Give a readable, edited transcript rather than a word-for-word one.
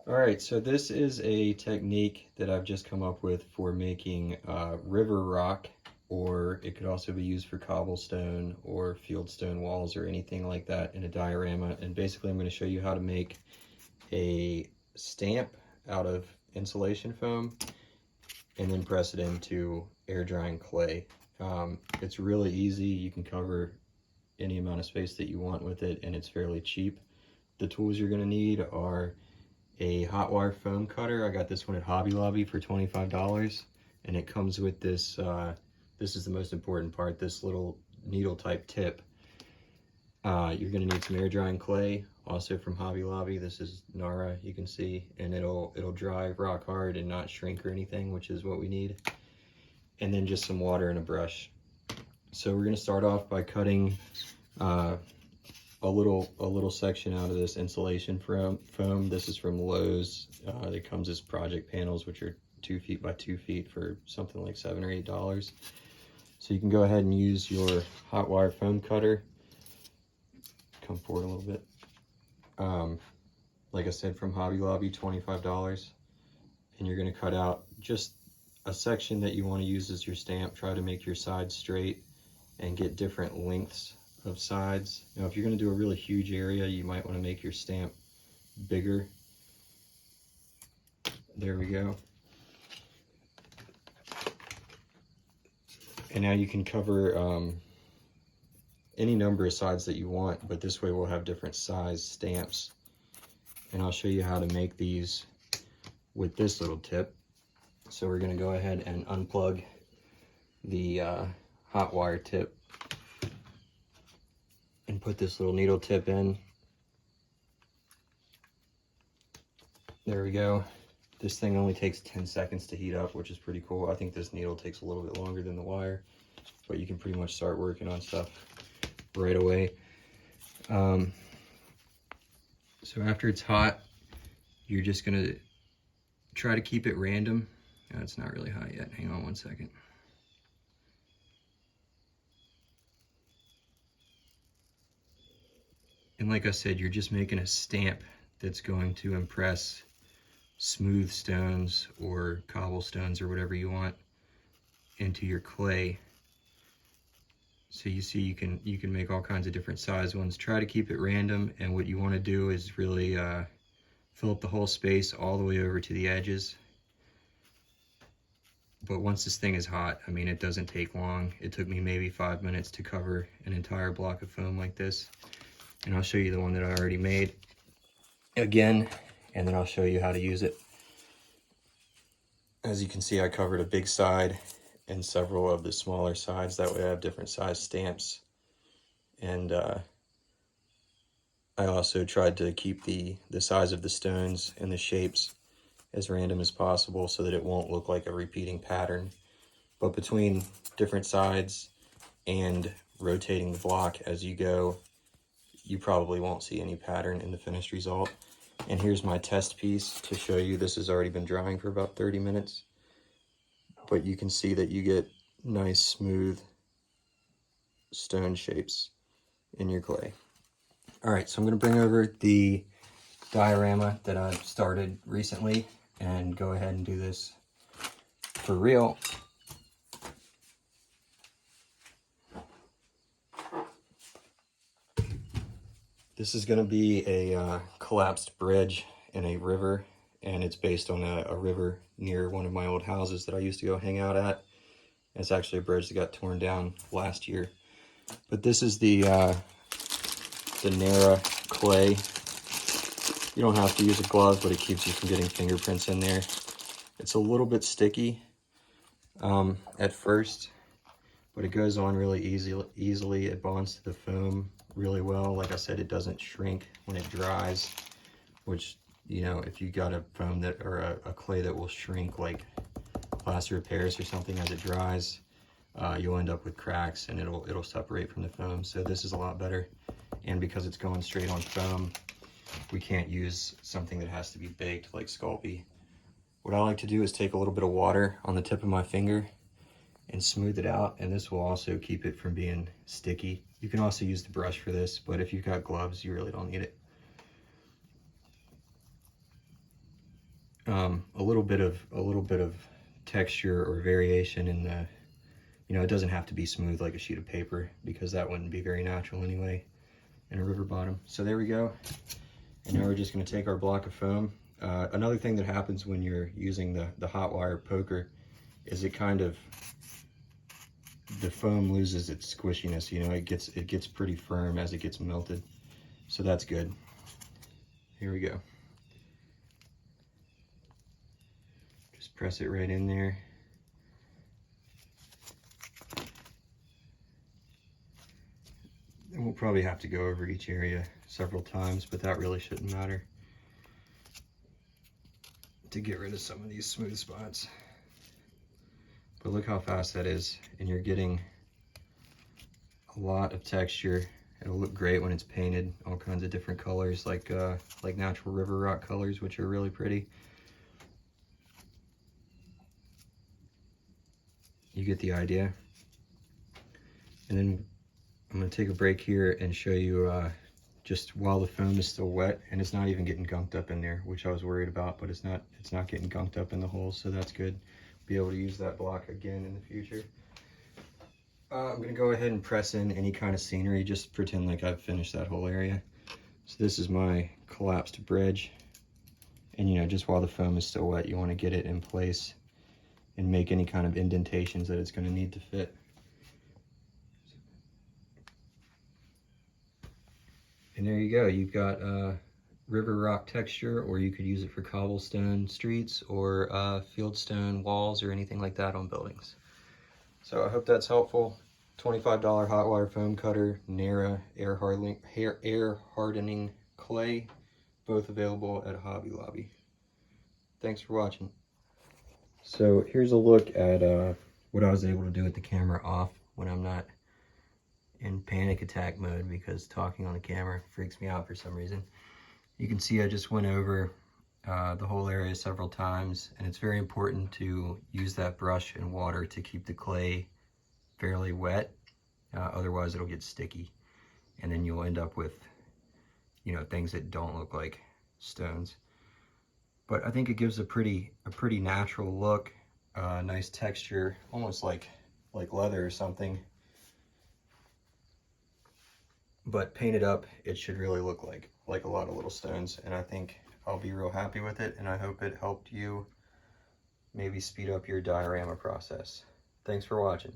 All right, so this is a technique that I've just come up with for making river rock, or it could also be used for cobblestone or fieldstone walls or anything like that in a diorama. And basically I'm going to show you how to make a stamp out of insulation foam and then press it into air drying clay. It's really easy. You can cover any amount of space that you want with it, and it's fairly cheap. The tools you're going to need are a hot wire foam cutter. I got this one at Hobby Lobby for $25, and it comes with this, this is the most important part, this little needle type tip. You're gonna need some air drying clay, also from Hobby Lobby. This is Nara, you can see, and it'll dry rock hard and not shrink or anything, which is what we need. And then just some water and a brush. So we're gonna start off by cutting a little section out of this insulation foam. This is from Lowe's. It comes as project panels, which are 2 feet by 2 feet for something like $7 or $8. So you can go ahead and use your hot wire foam cutter. Come forward a little bit. Like I said, from Hobby Lobby, $25. And you're going to cut out just a section that you want to use as your stamp. Try to make your sides straight and get different lengths of sides. Now, if you're going to do a really huge area, you might want to make your stamp bigger. There we go. And now you can cover any number of sides that you want, but this way we'll have different size stamps. And I'll show you how to make these with this little tip. So we're going to go ahead and unplug the hot wire tip and put this little needle tip in. There we go. This thing only takes 10 seconds to heat up, which is pretty cool. I think this needle takes a little bit longer than the wire, but you can pretty much start working on stuff right away. So after it's hot, you're just gonna try to keep it random. It's not really hot yet. Hang on one second. And like I said, you're just making a stamp that's going to impress smooth stones or cobblestones or whatever you want into your clay. So you see you can make all kinds of different size ones. Try to keep it random, and what you want to do is really fill up the whole space all the way over to the edges. But once this thing is hot, I mean, it doesn't take long. It took me maybe 5 minutes to cover an entire block of foam like this. And I'll show you the one that I already made again, and then I'll show you how to use it. As you can see, I covered a big side and several of the smaller sides. That way I have different size stamps. And I also tried to keep the size of the stones and the shapes as random as possible so that it won't look like a repeating pattern. But between different sides and rotating the block as you go, you probably won't see any pattern in the finished result. And here's my test piece to show you. This has already been drying for about 30 minutes. But you can see that you get nice, smooth stone shapes in your clay. All right, so I'm gonna bring over the diorama that I've started recently and go ahead and do this for real. This is gonna be a collapsed bridge in a river, and it's based on a river near one of my old houses that I used to go hang out at. It's actually a bridge that got torn down last year. But this is the Nara clay. You don't have to use a glove, but it keeps you from getting fingerprints in there. It's a little bit sticky at first, but it goes on really easily. It bonds to the foam really well. Like I said, it doesn't shrink when it dries, which, you know, if you got a foam that, or a clay that will shrink like plaster of Paris or something as it dries, you'll end up with cracks and it'll separate from the foam. So this is a lot better. And because it's going straight on foam, we can't use something that has to be baked like Sculpey. What I like to do is take a little bit of water on the tip of my finger and smooth it out, and this will also keep it from being sticky. You can also use the brush for this, but if you've got gloves, you really don't need it. a little bit of texture or variation in the, you know, it doesn't have to be smooth like a sheet of paper, because that wouldn't be very natural anyway in a river bottom. So there we go. And now we're just going to take our block of foam. Another thing that happens when you're using the hot wire poker is it kind of, the foam loses its squishiness. You know, it gets pretty firm as it gets melted. So that's good. Here we go. Just press it right in there. And we'll probably have to go over each area several times, but that really shouldn't matter, to get rid of some of these smooth spots. But look how fast that is, and you're getting a lot of texture. It'll look great when it's painted, all kinds of different colors, like natural river rock colors, which are really pretty. You get the idea. And then I'm going to take a break here and show you just while the foam is still wet, and it's not even getting gunked up in there, which I was worried about, but it's not getting gunked up in the holes, so that's good. Be able to use that block again in the future. I'm going to go ahead and press in any kind of scenery, just pretend like I've finished that whole area. So this is my collapsed bridge, and you know, just while the foam is still wet, you want to get it in place and make any kind of indentations that it's going to need to fit. And there you go, you've got river rock texture, or you could use it for cobblestone streets or fieldstone walls or anything like that on buildings. So I hope that's helpful. $25 hot wire foam cutter, Nera air hardening clay, both available at Hobby Lobby. Thanks for watching. So here's a look at what I was able to do with the camera off when I'm not in panic attack mode, because talking on the camera freaks me out for some reason. You can see I just went over the whole area several times, and it's very important to use that brush and water to keep the clay fairly wet. Otherwise it'll get sticky, and then you'll end up with, you know, things that don't look like stones. But I think it gives a pretty natural look, nice texture, almost like leather or something. But painted up, it should really look like a lot of little stones, and I think I'll be real happy with it, and I hope it helped you maybe speed up your diorama process. Thanks for watching.